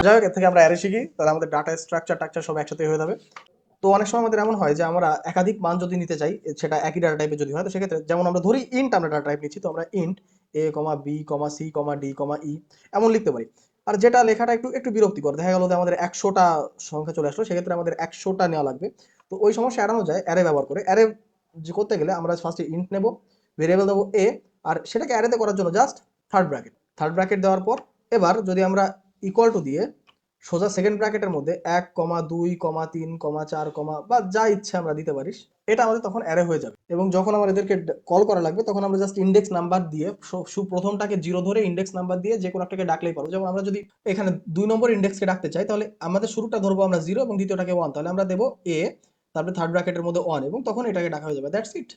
যাই হোক, এর থেকে আমরা অ্যারে শিখি, তাহলে আমাদের ডাটা স্ট্রাকচার সব একসাথে হয়ে যাবে। তো অনেক সময় আমাদের এমন হয় যে আমরা একাধিক মান যদি নিতে চাই, সেটা একই ডাটা টাইপের যদি হয়, তো সেক্ষেত্রে যেমন আমরা ধরি ইন্ট আমরা ডাটা টাইপ নিচ্ছি, তো আমরা ইন্ট এ কমা B comma c comma D কমা ই এমন লিখতে পারি। আর যেটা লেখাটা একটু একটু বিরক্তিকর, দেখা গেল যে আমাদের 100টা সংখ্যা চলে আসলো, সেক্ষেত্রে আমাদের 100টা নেওয়া লাগবে। তো ওই সমস্যা এড়ানো যায় অ্যারে ব্যবহার করে। অ্যারে করতে গেলে আমরা ফার্স্টে ইন্ট নেব, ভেরিয়েবল দেবো এ, আর সেটাকে অ্যারেতে করার জন্য জাস্ট থার্ড ব্র্যাকেট দেওয়ার পর এবার যদি আমরা ইকুয়াল টু দিয়ে সোজা সেকেন্ড ব্র্যাকেটের মধ্যে 1,2,3,4, বা যা ইচ্ছে আমরা দিতে পারি, এটা আমাদের তখন অ্যারে হয়ে যাবে। এবং যখন আমার এদেরকে কল করা লাগবে, তখন আমরা জাস্ট ইন্ডেক্স নাম্বার দিয়ে প্রথমটাকে 0 ধরে ইন্ডেক্স নাম্বার দিয়ে যে কোনো একটাকে ডাকলেই পারবো। যেমন আমরা যদি এখানে 2 নম্বর ইন্ডেক্সকে ডাকতে চাই, তাহলে আমাদের শুরুটা ধরবো আমরা 0 এবং দ্বিতীয়টাকে 1, তাহলে আমরা দেবো এ, তারপরে থার্ড ব্র্যাকেটের মধ্যে 1, এবং তখন এটাকে ডাকা হয়ে যাবে। That's it.